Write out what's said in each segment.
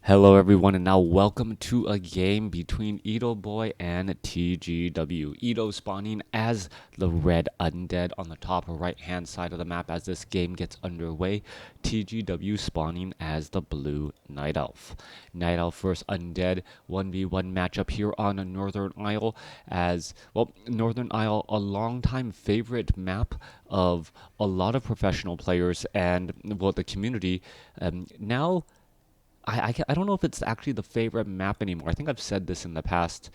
Hello everyone, and now welcome to a game between Edo Boy and TGW. Edo spawning as the red undead on the top right hand side of the map as this game gets underway. TGW spawning as the blue Night Elf. Night Elf versus undead 1v1 matchup here on Northern Isle as, well, Northern Isle, a longtime favorite map of a lot of professional players and, well, the community. Now I don't know if it's actually the favorite map anymore. I think I've said this in the past.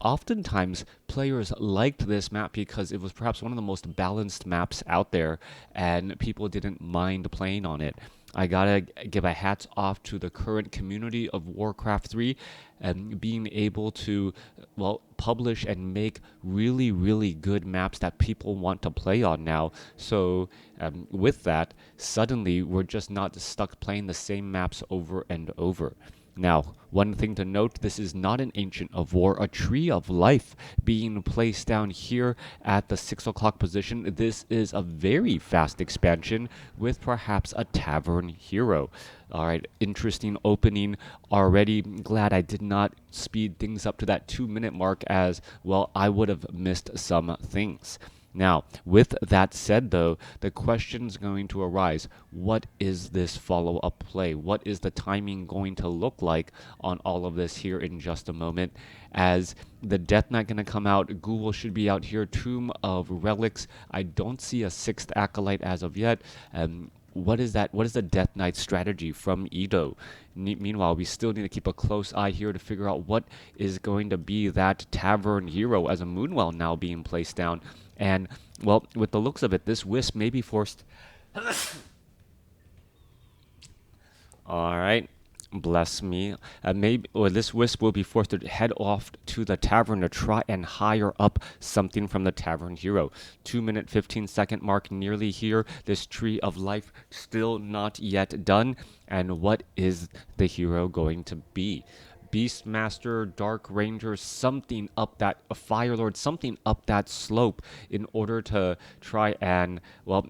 Oftentimes, players liked this map because it was perhaps one of the most balanced maps out there, and people didn't mind playing on it. I gotta give a hats off to the current community of WarCraft 3 and being able to, well, publish and make really, really good maps that people want to play on now. So, with that, suddenly we're just not stuck playing the same maps over and over. Now, one thing to note, this is not an Ancient of War, a Tree of Life being placed down here at the 6 o'clock position. This is a very fast expansion with perhaps a Tavern Hero. Alright, interesting opening already. Glad I did not speed things up to that 2-minute mark as, well, I would have missed some things. Now, with that said, though, the question is going to arise. What is this follow-up play? What is the timing going to look like on all of this here in just a moment? As the Death Knight going to come out, Ghoul should be out here, Tomb of Relics. I don't see a 6th Acolyte as of yet. What is that? What is the Death Knight strategy from Edo? Meanwhile, we still need to keep a close eye here to figure out what is going to be that Tavern Hero as a Moonwell now being placed down. And, well, with the looks of it, this Wisp may be forced... Alright, bless me. Maybe, or this Wisp will be forced to head off to the tavern to try and hire up something from the Tavern Hero. 2-minute 15-second mark nearly here. This Tree of Life still not yet done. And what is the hero going to be? Beastmaster, Dark Ranger, something up that, a Firelord, something up that slope in order to try and, well,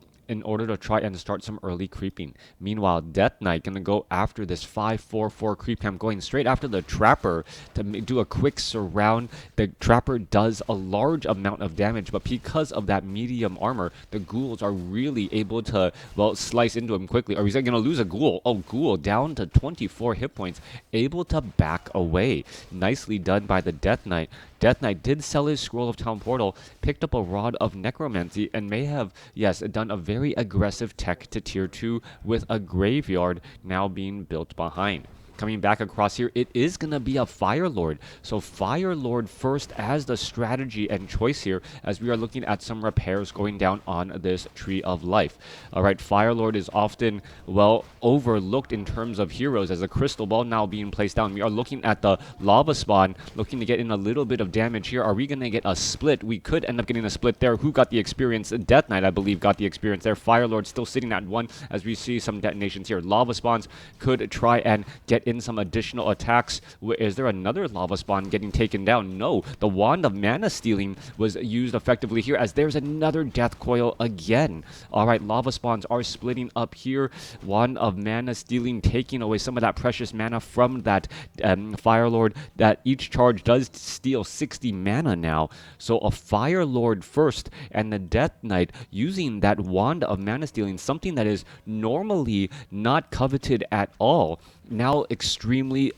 start some early creeping. Meanwhile, Death Knight gonna go after this 5-4-4 creep camp, going straight after the Trapper to do a quick surround. The Trapper does a large amount of damage, but because of that medium armor, the Ghouls are really able to, well, slice into him quickly. Or he's gonna lose a Ghoul. Oh, Ghoul down to 24 hit points, able to back away. Nicely done by the Death Knight. Death Knight did sell his Scroll of Town Portal, picked up a Rod of Necromancy, and may have, yes, done a very aggressive tech to tier 2 with a Graveyard now being built behind. Coming back across here, it is going to be a Firelord. So Firelord first as the strategy and choice here as we are looking at some repairs going down on this Tree of Life. Alright, Firelord is often, well, overlooked in terms of heroes as a Crystal Ball now being placed down. We are looking at the Lava Spawn, looking to get in a little bit of damage here. Are we going to get a split? We could end up getting a split there. Who got the experience? Death Knight, I believe, got the experience there. Firelord still sitting at 1 as we see some detonations here. Lava Spawns could try and get in some additional attacks. Is there another Lava Spawn getting taken down? No. The Wand of Mana Stealing was used effectively here as there's another Death Coil again. Alright, Lava Spawns are splitting up here. Wand of Mana Stealing taking away some of that precious mana from that Firelord. That each charge does steal 60 mana now. So a Firelord first and the Death Knight using that Wand of Mana Stealing, something that is normally not coveted at all, now extremely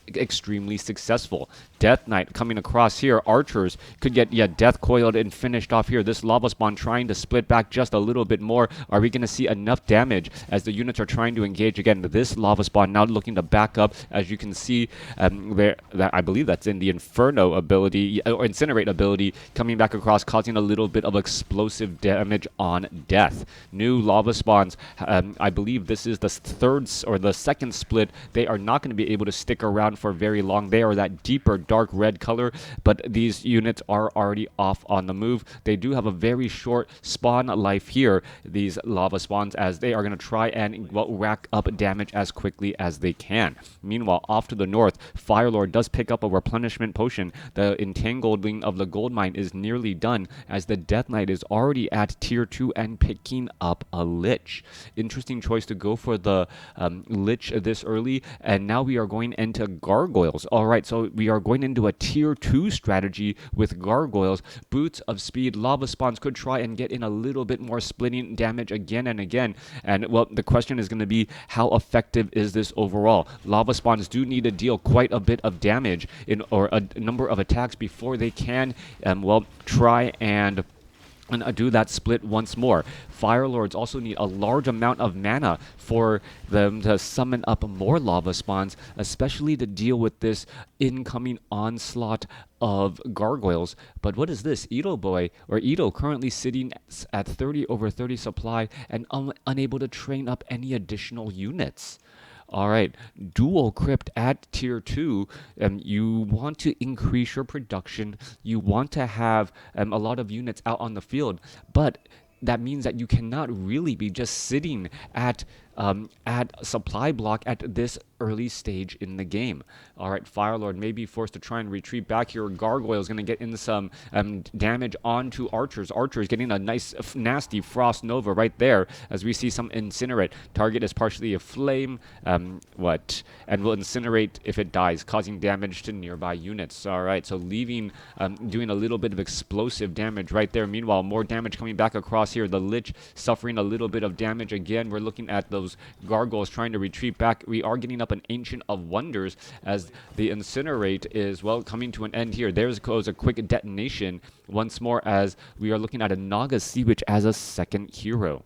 successful. Death Knight coming across here. Archers could get, death coiled and finished off here. This Lava Spawn trying to split back just a little bit more. Are we going to see enough damage as the units are trying to engage again? This Lava Spawn now looking to back up. As you can see, there, that I believe that's in the Inferno ability, or Incinerate ability, coming back across, causing a little bit of explosive damage on death. New Lava Spawns, I believe this is the third or the second split. They are not going to be able to stick around for very long. They are that deeper dark red color, but these units are already off on the move. They do have a very short spawn life here, these Lava Spawns, as they are going to try and, well, rack up damage as quickly as they can. Meanwhile, off to the north, Firelord does pick up a replenishment potion. The Entangling of the Gold Mine is nearly done as the Death Knight is already at tier 2 and picking up a Lich. Interesting choice to go for the Lich this early, and now we are going into gargoyles. All right, so we are going into a tier 2 strategy with gargoyles. Boots of speed, lava spawns could try and get in a little bit more splitting damage again and again. And well, the question is going to be, how effective is this overall? Lava spawns do need to deal quite a bit of damage or a number of attacks before they can, well, try and do that split once more. Firelords also need a large amount of mana for them to summon up more lava spawns, especially to deal with this incoming onslaught of gargoyles. But what is this? Ito boy, or Ito, currently sitting at 30 over 30 supply and unable to train up any additional units. All right, dual crypt at tier 2. You want to increase your production. You want to have a lot of units out on the field, but that means that you cannot really be just sitting at supply block at this early stage in the game. All right, Firelord may be forced to try and retreat back here. Gargoyle is going to get in some damage onto archers. Archers getting a nice, nasty Frost Nova right there as we see some incinerate. Target is partially a flame, and will incinerate if it dies, causing damage to nearby units. All right, so leaving, doing a little bit of explosive damage right there. Meanwhile, more damage coming back across here. The Lich suffering a little bit of damage again. We're looking at those gargoyles trying to retreat back. We are getting up an Ancient of Wonders as the incinerate is, well, coming to an end here. There goes a quick detonation once more as we are looking at a Naga Sea Witch as a second hero.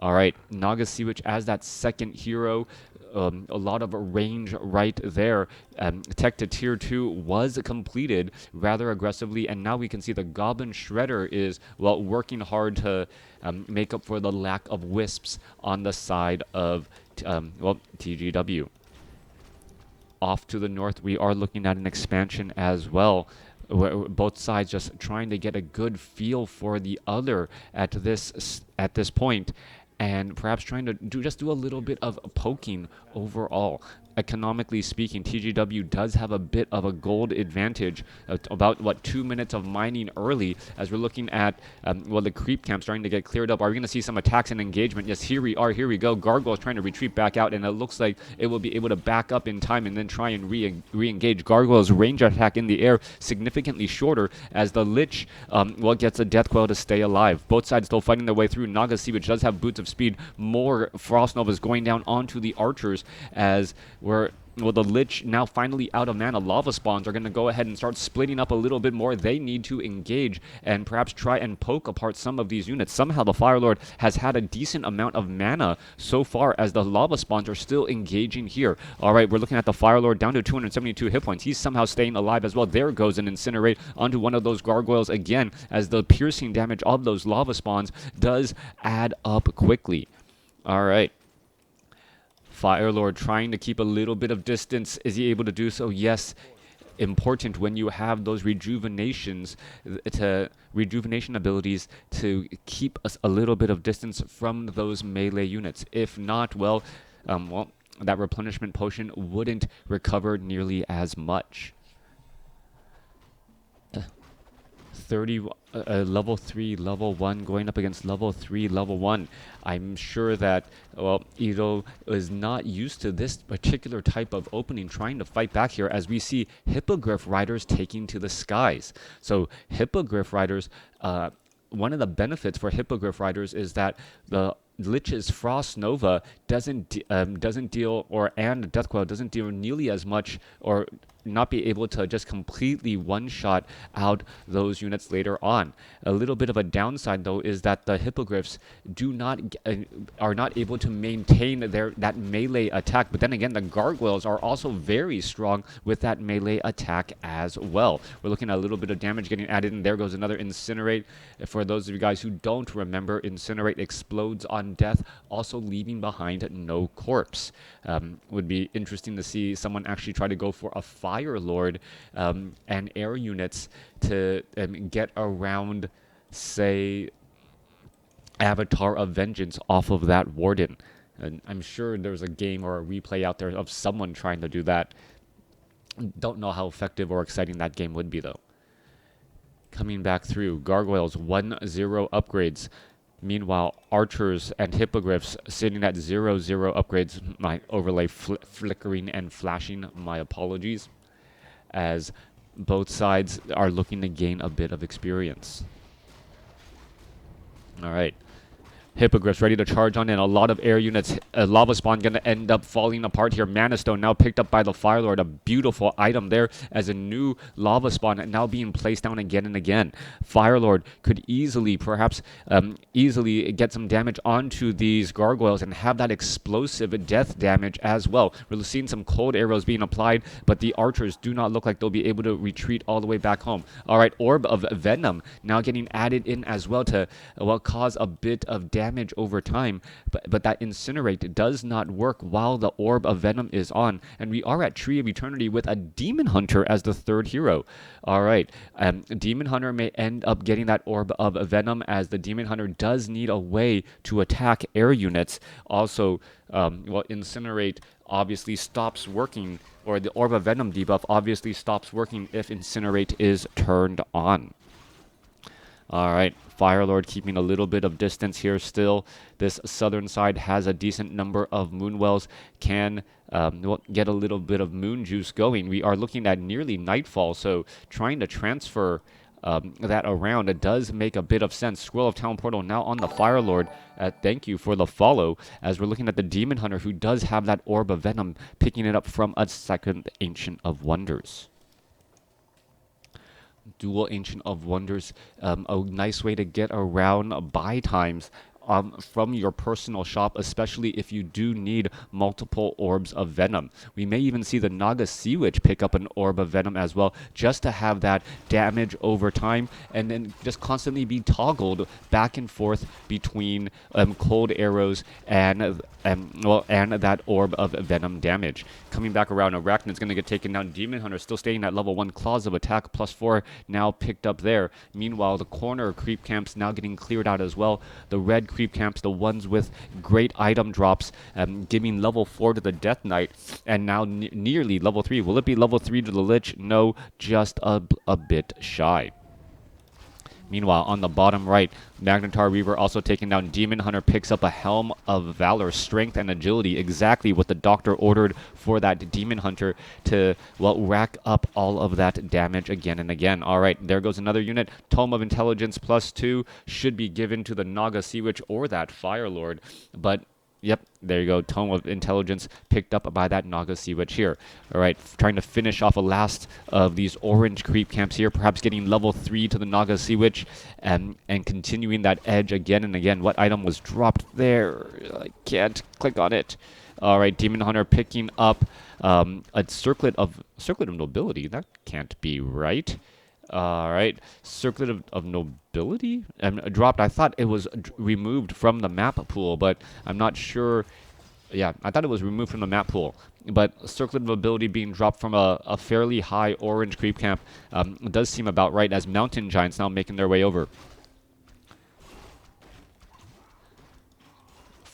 All right, Naga Sea Witch as that second hero. A lot of range right there. Tech to tier 2 was completed rather aggressively, and now we can see the Goblin Shredder is, well, working hard to make up for the lack of wisps on the side of, well, TGW. Off to the north, we are looking at an expansion as well. Both sides just trying to get a good feel for the other at this point, and perhaps trying to do a little bit of poking overall. Economically speaking, TGW does have a bit of a gold advantage, about 2 minutes of mining early, as we're looking at well, the creep camp starting to get cleared up. Are we going to see some attacks and engagement? Yes, here we are. Here we go. Gargoyle is trying to retreat back out, and it looks like it will be able to back up in time and then try and re-engage. Gargoyle's range attack in the air significantly shorter as the Lich well, gets a death coil to stay alive. Both sides still fighting their way through. Naga Sea, which does have boots of speed. More Frost Novas going down onto the archers as well, the Lich now finally out of mana. Lava spawns are going to go ahead and start splitting up a little bit more. They need to engage and perhaps try and poke apart some of these units. Somehow the Firelord has had a decent amount of mana so far as the lava spawns are still engaging here. All right, we're looking at the Firelord down to 272 hit points. He's somehow staying alive as well. There goes an incinerate onto one of those gargoyles again as the piercing damage of those lava spawns does add up quickly. All right. Firelord trying to keep a little bit of distance. Is he able to do so? Yes. Important when you have those rejuvenation abilities to keep us a little bit of distance from those melee units. If not, well, that replenishment potion wouldn't recover nearly as much. 30 level 3 level 1 going up against level 3 level 1. I'm sure that, well, Ito is not used to this particular type of opening, trying to fight back here as we see Hippogriff Riders taking to the skies. So Hippogriff Riders, one of the benefits for Hippogriff Riders is that the Lich's Frost Nova doesn't deal, and Death Coil doesn't deal nearly as much, or not be able to just completely one-shot out those units later on. A little bit of a downside, though, is that the Hippogriffs are not able to maintain that melee attack. But then again, the Gargoyles are also very strong with that melee attack as well. We're looking at a little bit of damage getting added, and there goes another Incinerate. For those of you guys who don't remember, Incinerate explodes on death, also leaving behind no corpse. Would be interesting to see someone actually try to go for a Firelord and air units to get around, say, Avatar of Vengeance off of that Warden. And I'm sure there's a game or a replay out there of someone trying to do that. Don't know how effective or exciting that game would be, though. Coming back through, Gargoyles 1-0 upgrades. Meanwhile, archers and hippogriffs sitting at 0-0 upgrades. My overlay flickering and flashing. My apologies. As both sides are looking to gain a bit of experience. All right. Hippogriffs ready to charge on in. A lot of air units. Lava Spawn going to end up falling apart here. Mana Stone now picked up by the Firelord. A beautiful item there as a new Lava Spawn now being placed down again and again. Firelord could easily, perhaps easily get some damage onto these gargoyles and have that explosive death damage as well. We're seeing some cold arrows being applied, but the archers do not look like they'll be able to retreat all the way back home. All right, Orb of Venom now getting added in as well to cause a bit of damage over time, but that Incinerate does not work while the Orb of Venom is on, and we are at Tree of Eternity with a Demon Hunter as the third hero. All right, Demon Hunter may end up getting that Orb of Venom, as the Demon Hunter does need a way to attack air units. Also, Incinerate obviously stops working, or the Orb of Venom debuff obviously stops working if Incinerate is turned on. All right, Firelord keeping a little bit of distance here still. This southern side has a decent number of Moonwells, can get a little bit of Moon Juice going. We are looking at nearly nightfall, so trying to transfer that around, it does make a bit of sense. Scroll of Town Portal now on the Firelord. Thank you for the follow, as we're looking at the Demon Hunter, who does have that Orb of Venom, picking it up from a second Ancient of Wonders. Dual Ancient of Wonders, a nice way to get around buy times from your personal shop, especially if you do need multiple Orbs of Venom. We may even see the Naga Sea Witch pick up an Orb of Venom as well, just to have that damage over time, and then just constantly be toggled back and forth between cold arrows and that Orb of Venom damage. Coming back around, Arachnid's going to get taken down. Demon Hunter still staying at level 1. Claws of Attack +4 now picked up there. Meanwhile, the corner creep camps now getting cleared out as well. The red creep camps, the ones with great item drops, giving level 4 to the Death Knight, and now nearly level 3. Will it be level 3 to the Lich? No, just a bit shy. Meanwhile, on the bottom right, Magnetar Reaver also taken down. Demon Hunter picks up a Helm of Valor, Strength, and Agility. Exactly what the Doctor ordered for that Demon Hunter to, rack up all of that damage again and again. All right, there goes another unit. Tome of Intelligence +2 should be given to the Naga Sea Witch or that Firelord, but yep, there you go. Tome of Intelligence picked up by that Naga Sea Witch here. All right, trying to finish off a last of these orange creep camps here. Perhaps getting level 3 to the Naga Sea Witch and continuing that edge again and again. What item was dropped there? I can't click on it. All right, Demon Hunter picking up a Circlet of Nobility. That can't be right. All right, Circlet of Nobility dropped. I thought it was removed from the map pool, but I'm not sure. Yeah, I thought it was removed from the map pool. But Circlet of Ability being dropped from a fairly high orange creep camp does seem about right, as Mountain Giants now making their way over.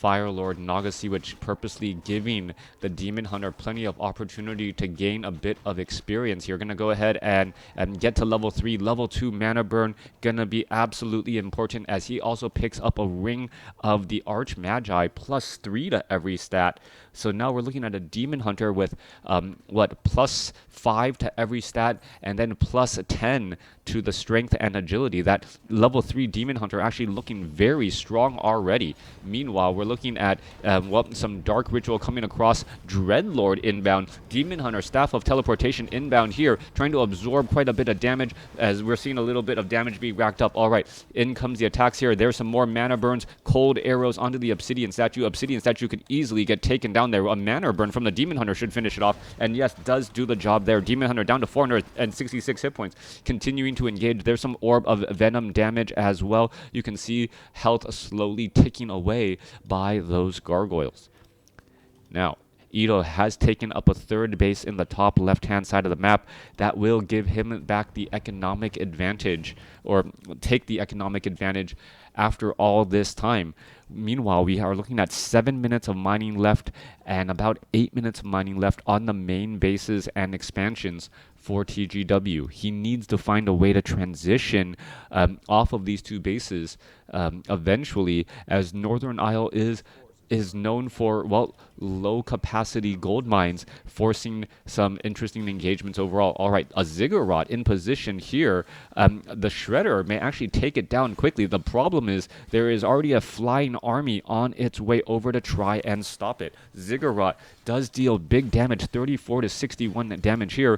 Firelord, Naga Sea Witch purposely giving the Demon Hunter plenty of opportunity to gain a bit of experience here. Going to go ahead and get to level 3. Level 2 mana burn going to be absolutely important, as he also picks up a Ring of the Arch Magi +3 to every stat. So now we're looking at a Demon Hunter with +5 to every stat, and then +10 to the Strength and Agility. That level 3 Demon Hunter actually looking very strong already. Meanwhile, we're looking at some Dark Ritual coming across. Dreadlord inbound. Demon Hunter, Staff of Teleportation inbound here, trying to absorb quite a bit of damage, as we're seeing a little bit of damage being racked up. All right, in comes the attacks here. There's some more mana burns. Cold arrows onto the Obsidian Statue. Obsidian Statue could easily get taken down there. A mana burn from the Demon Hunter should finish it off. And yes, does do the job there. Demon Hunter down to 466 hit points. Continuing to engage. There's some Orb of Venom damage as well. You can see health slowly ticking away by those gargoyles. Now, Ito has taken up a third base in the top left-hand side of the map. That will give him back the economic advantage, or take the economic advantage after all this time. Meanwhile, we are looking at 7 minutes of mining left and about 8 minutes of mining left on the main bases and expansions for TGW. He needs to find a way to transition off of these two bases eventually, as Northern Isle is known for, well, low capacity gold mines, forcing some interesting engagements overall. All right, a ziggurat in position here. The shredder may actually take it down quickly. The problem is there is already a flying army on its way over to try and stop it. Ziggurat does deal big damage, 34 to 61 damage here,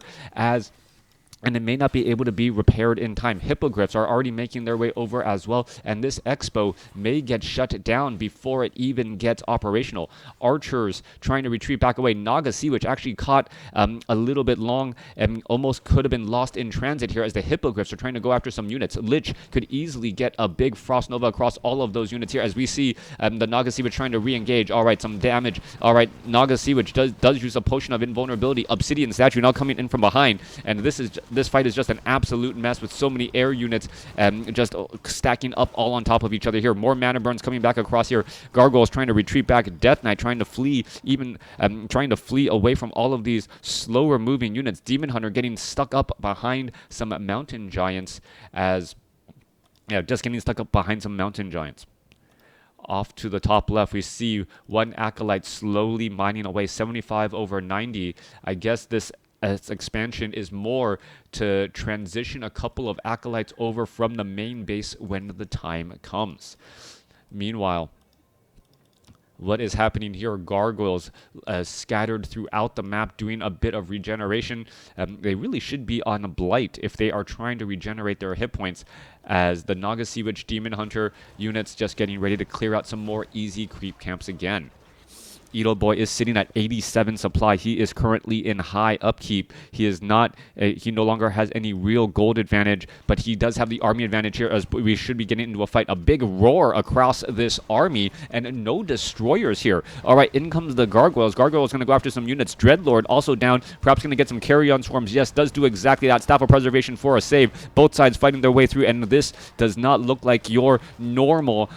and it may not be able to be repaired in time. Hippogriffs are already making their way over as well, and this Expo may get shut down before it even gets operational. Archers trying to retreat back away. Naga Sea, which actually caught a little bit long and almost could have been lost in transit here as the Hippogriffs are trying to go after some units. Lich could easily get a big Frost Nova across all of those units here, as we see the Naga Sea, which trying to re-engage. All right, some damage. All right, Naga Sea, which does use a potion of invulnerability. Obsidian Statue now coming in from behind, and this fight is just an absolute mess with so many air units just stacking up all on top of each other here. More mana burns coming back across here. Gargoyles trying to retreat back. Death Knight trying to flee, even trying to flee away from all of these slower moving units. Demon Hunter getting stuck up behind some mountain giants just getting stuck up behind some mountain giants. Off to the top left, we see one Acolyte slowly mining away, 75 over 90. I guess this expansion is more to transition a couple of Acolytes over from the main base when the time comes. Meanwhile, what is happening here? Gargoyles scattered throughout the map doing a bit of regeneration. They really should be on a blight if they are trying to regenerate their hit points, as the Naga Sea Witch Demon Hunter units just getting ready to clear out some more easy creep camps again. Ito Boy is sitting at 87 supply. He is currently in high upkeep. He is not. He no longer has any real gold advantage, but he does have the army advantage here, as we should be getting into a fight. A big roar across this army, and no destroyers here. All right, in comes the Gargoyles. Gargoyles going to go after some units. Dreadlord also down. Perhaps going to get some carry-on swarms. Yes, does do exactly that. Staff of Preservation for a save. Both sides fighting their way through, and this does not look like your normal,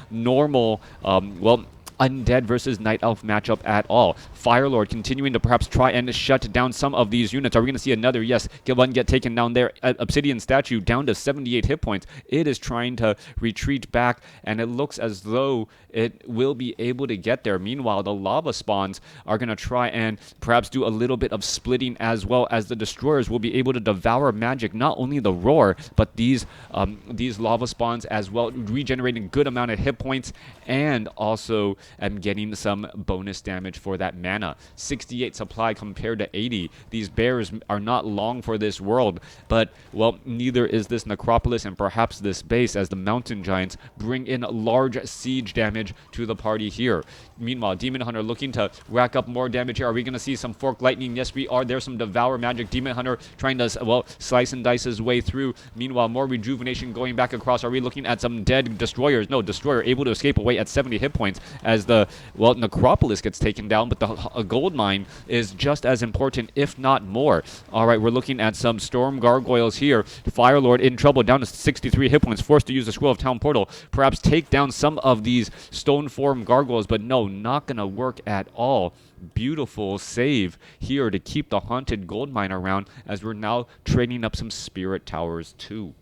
Undead versus Night Elf matchup at all. Firelord continuing to perhaps try and shut down some of these units. Are we going to see another? Yes, one get taken down there. Obsidian Statue down to 78 hit points. It is trying to retreat back, and it looks as though it will be able to get there. Meanwhile, the lava spawns are going to try and perhaps do a little bit of splitting, as well as the destroyers will be able to devour magic, not only the roar, but these lava spawns as well, regenerating good amount of hit points, and also getting some bonus damage for that mana. 68 supply compared to 80. These bears are not long for this world, but, well, neither is this necropolis and perhaps this base, as the mountain giants bring in large siege damage to the party here. Meanwhile, Demon Hunter looking to rack up more damage here. Are we going to see some Fork Lightning? Yes, we are. There's some Devour Magic. Demon Hunter trying to, well, slice and dice his way through. Meanwhile, more Rejuvenation going back across. Are we looking at some dead destroyers? No, Destroyer able to escape away at 70 hit points as the, well, Necropolis gets taken down, but the gold mine is just as important, if not more. All right, we're looking at some Storm Gargoyles here. Firelord in trouble, down to 63 hit points, forced to use the Scroll of Town Portal. Perhaps take down some of these Stone Form Gargoyles, but no, not going to work at all. Beautiful save here to keep the Haunted Gold Mine around, as we're now trading up some Spirit Towers too.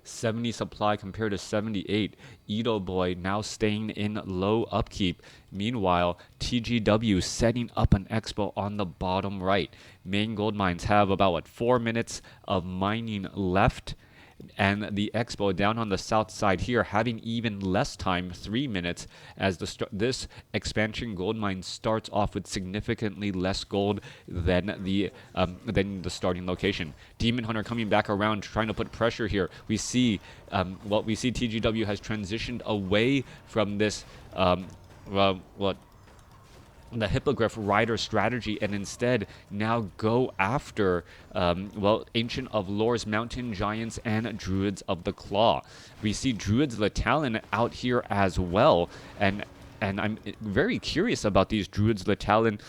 70 supply compared to 78. Ito Boy now staying in low upkeep. Meanwhile, TGW setting up an Expo on the bottom right. Main gold mines have about, 4 minutes of mining left. And the Expo down on the south side here having even less time, 3 minutes, as this expansion gold mine starts off with significantly less gold than the starting location. Demon Hunter coming back around, trying to put pressure here. We see TGW has transitioned away from this the Hippogriff Rider strategy, and instead now go after, Ancient of Lore's Mountain Giants and Druids of the Claw. We see Druids of the Talon out here as well, and and I'm very curious about these Druids Latalin,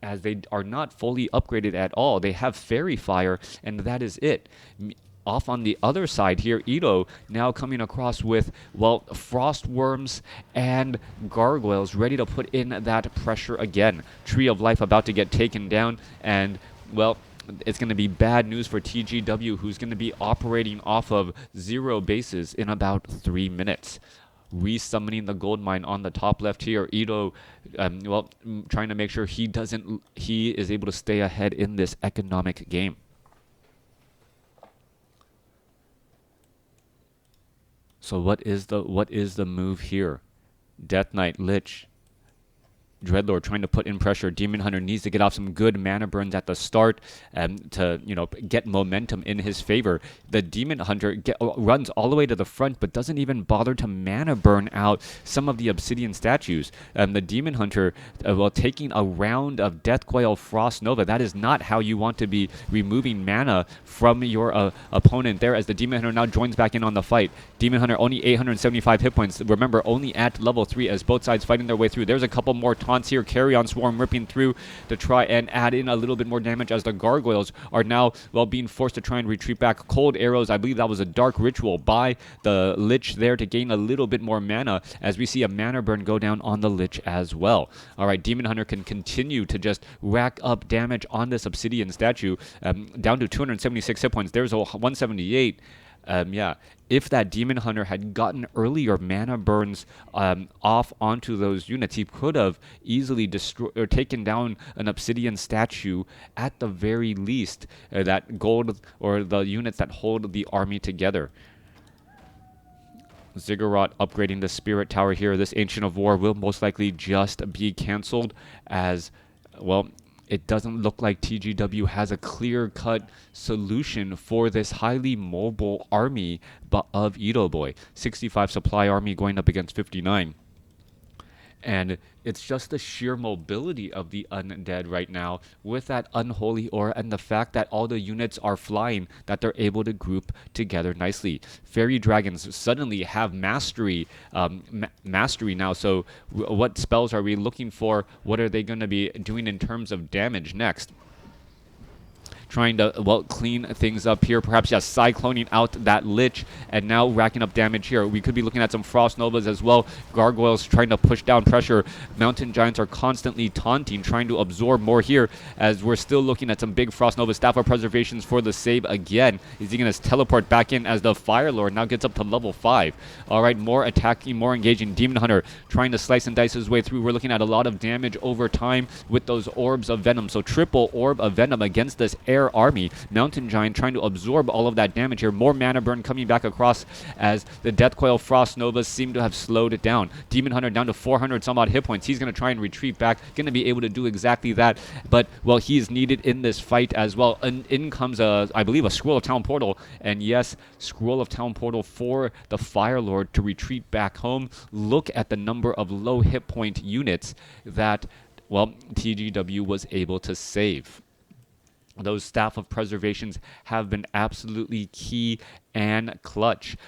as they are not fully upgraded at all. They have Fairy Fire, and that is it. Off on the other side here, Ito now coming across with, well, Frost Worms and Gargoyles ready to put in that pressure again. Tree of Life about to get taken down, and, well, it's going to be bad news for TGW, who's going to be operating off of 0 bases in about 3 minutes. Resummoning the gold mine on the top left here. Ito, well, trying to make sure he is able to stay ahead in this economic game. So what is the move here? Death Knight, Lich, Dreadlord trying to put in pressure. Demon Hunter needs to get off some good mana burns at the start to, get momentum in his favor. The Demon Hunter runs all the way to the front, but doesn't even bother to mana burn out some of the Obsidian statues. The Demon Hunter, while taking a round of Deathcoil Frost Nova, that is not how you want to be removing mana from your opponent there, as the Demon Hunter now joins back in on the fight. Demon Hunter only 875 hit points. Remember, only at level 3 as both sides fighting their way through. There's a couple more taunts here. Carry on Swarm ripping through to try and add in a little bit more damage, as the Gargoyles are now, well, being forced to try and retreat back. Cold Arrows, I believe that was a Dark Ritual by the Lich there to gain a little bit more mana, as we see a mana burn go down on the Lich as well. Alright, Demon Hunter can continue to just rack up damage on this Obsidian statue, down to 276 hit points. There's a 178. Yeah, if that Demon Hunter had gotten earlier mana burns off onto those units, he could have easily destroyed or taken down an Obsidian statue at the very least. That gold, or the units that hold the army together. Ziggurat upgrading the Spirit Tower here. This Ancient of War will most likely just be cancelled, as, well, it doesn't look like TGW has a clear-cut solution for this highly mobile army of Ito Boy. 65 supply army going up against 59. And it's just the sheer mobility of the undead right now with that unholy aura, and the fact that all the units are flying, that they're able to group together nicely. Fairy dragons suddenly have mastery now. So what spells are we looking for? What are they going to be doing in terms of damage next? Trying to, well, clean things up here. Perhaps just cycloning out that Lich, and now racking up damage here. We could be looking at some Frost Novas as well. Gargoyles trying to push down pressure. Mountain Giants are constantly taunting, trying to absorb more here, as we're still looking at some big Frost Nova. Staff of Preservations for the save again. Is he going to teleport back in, as the Firelord now gets up to level 5? Alright, more attacking, more engaging. Demon Hunter trying to slice and dice his way through. We're looking at a lot of damage over time with those Orbs of Venom. So triple Orb of Venom against this air army. Mountain Giant trying to absorb all of that damage here. More mana burn coming back across, as the Deathcoil Frost Novas seem to have slowed it down. Demon Hunter down to 400 some odd hit points. He's going to try and retreat back. Going to be able to do exactly that. But, well, he is needed in this fight as well. And in comes, I believe, a Scroll of Town Portal. And yes, Scroll of Town Portal for the Firelord to retreat back home. Look at the number of low hit point units that, well, TGW was able to save. Those Staff of Preservations have been absolutely key and clutch.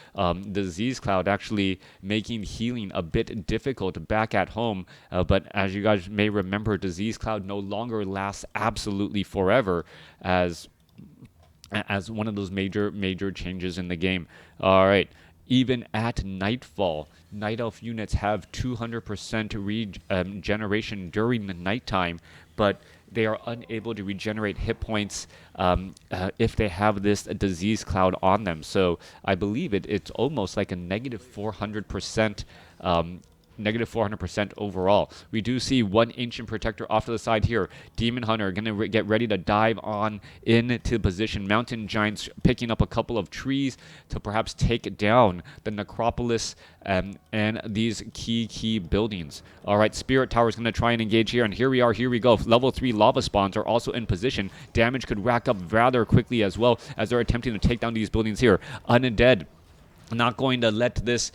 Disease Cloud actually making healing a bit difficult back at home, but as you guys may remember, Disease Cloud no longer lasts absolutely forever, as one of those major changes in the game. All right. Even at Nightfall, Night Elf units have 200% regeneration during the nighttime, but they are unable to regenerate hit points if they have this Disease Cloud on them. So I believe it's almost like a negative 400%. Negative 400% overall. We do see one Ancient Protector off to the side here. Demon Hunter going to get ready to dive on into position. Mountain Giants picking up a couple of trees to perhaps take down the Necropolis and these key buildings. All right, Spirit Tower is going to try and engage here, and here we go. Level 3 lava spawns are also in position. Damage could rack up rather quickly as well, as they're attempting to take down these buildings here. Undead not going to let this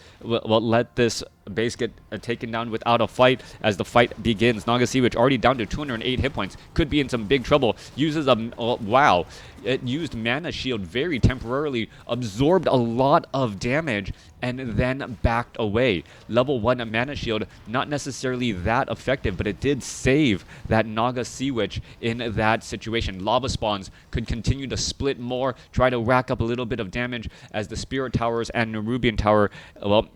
base get taken down without a fight as the fight begins. Nagasiwich already down to 208 hit points, could be in some big trouble. Uses a wow, it used mana shield very temporarily, absorbed a lot of damage, and then backed away. Level 1 mana shield, not necessarily that effective, but it did save that Nagasiwich in that situation. Lava spawns could continue to split more, try to rack up a little bit of damage as the Spirit Towers and Nerubian Tower, well,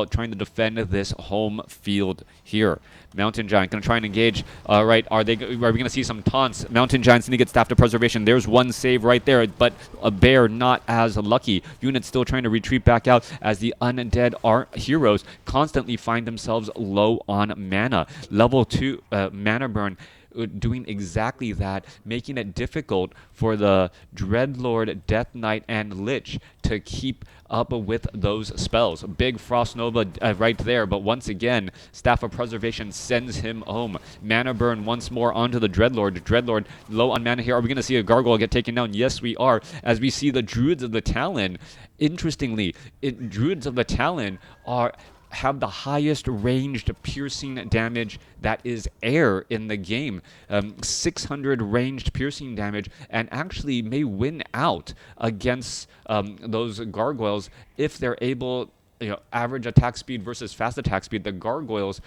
trying to defend this home field here. Mountain Giant gonna try and engage. All right, are we gonna see some taunts? Mountain Giants need to get Staff to Preservation. There's one save right there, but a bear not as lucky. Units still trying to retreat back out as the undead heroes constantly find themselves low on mana. Level 2 mana burn doing exactly that, making it difficult for the Dreadlord, Death Knight, and Lich to keep up with those spells. Big Frost Nova right there, but once again, Staff of Preservation sends him home. Mana burn once more onto the Dreadlord. Dreadlord low on mana here. Are we going to see a Gargoyle get taken down? Yes, we are, as we see the Druids of the Talon. Interestingly, Druids of the Talon have the highest ranged piercing damage that is air in the game. 600 ranged piercing damage, and actually may win out against those gargoyles if they're able, average attack speed versus fast attack speed. The gargoyles,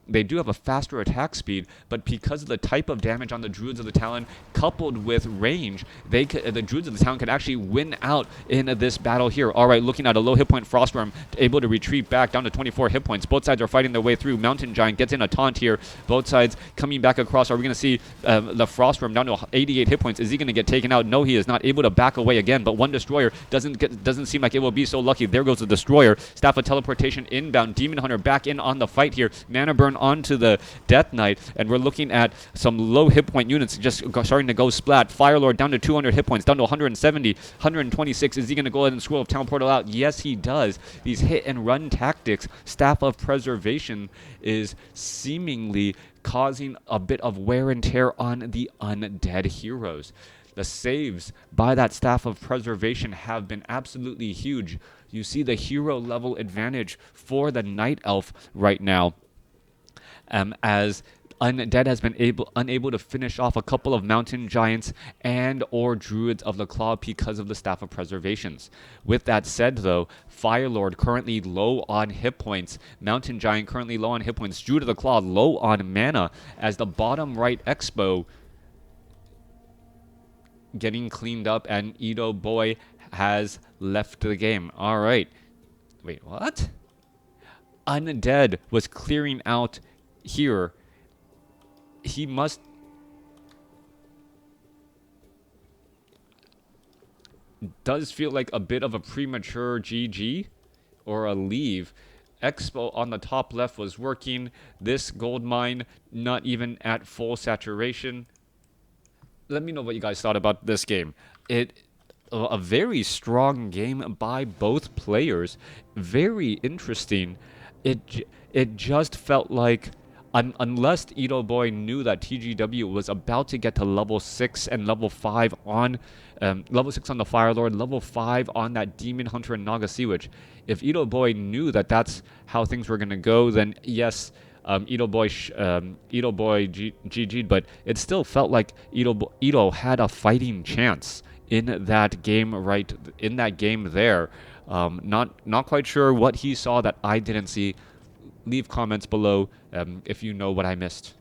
they do have a faster attack speed, but because of the type of damage on the Druids of the Talon coupled with range, the Druids of the Talon could actually win out in this battle here. All right, looking at a low hit point Frostworm, able to retreat back down to 24 hit points. Both sides are fighting their way through. Mountain Giant gets in a taunt here. Both sides coming back across. Are we going to see the Frostworm down to 88 hit points? Is he going to get taken out? No, he is not. Able to back away again, but one Destroyer doesn't seem like it will be so lucky. There goes the Destroyer. Staff of Teleportation inbound. Demon Hunter back in on the fight here. Mana burn onto the Death Knight, and we're looking at some low hit point units just starting to go splat. Firelord down to 200 hit points, down to 170, 126. Is he going to go ahead and Scroll of Town Portal out? Yes, he does. These hit and run tactics, Staff of Preservation is seemingly causing a bit of wear and tear on the undead heroes. The saves by that Staff of Preservation have been absolutely huge. You see the hero level advantage for the Night Elf right now, as Undead has been unable to finish off a couple of Mountain Giants and or Druids of the Claw because of the Staff of Preservations. With that said, though, Firelord currently low on hit points, Mountain Giant currently low on hit points, Druid of the Claw low on mana, as the bottom right Expo getting cleaned up, and Edo Boy has left the game. All right. Wait, what? Undead was clearing out here. He must... Does feel like a bit of a premature GG or a leave. Expo on the top left was working. This gold mine not even at full saturation. Let me know what you guys thought about this game. A very strong game by both players. Very interesting. It just felt like, unless Edo Boy knew that TGW was about to get to level 6 and level 5 on level 6 on the Firelord, level 5 on that Demon Hunter and Nagasiwich. If Edo Boy knew that that's how things were going to go, then yes, Edo Boy GG'd, but it still felt like Edo had a fighting chance in that game there. Not quite sure what he saw that I didn't see. Leave comments below if you know what I missed.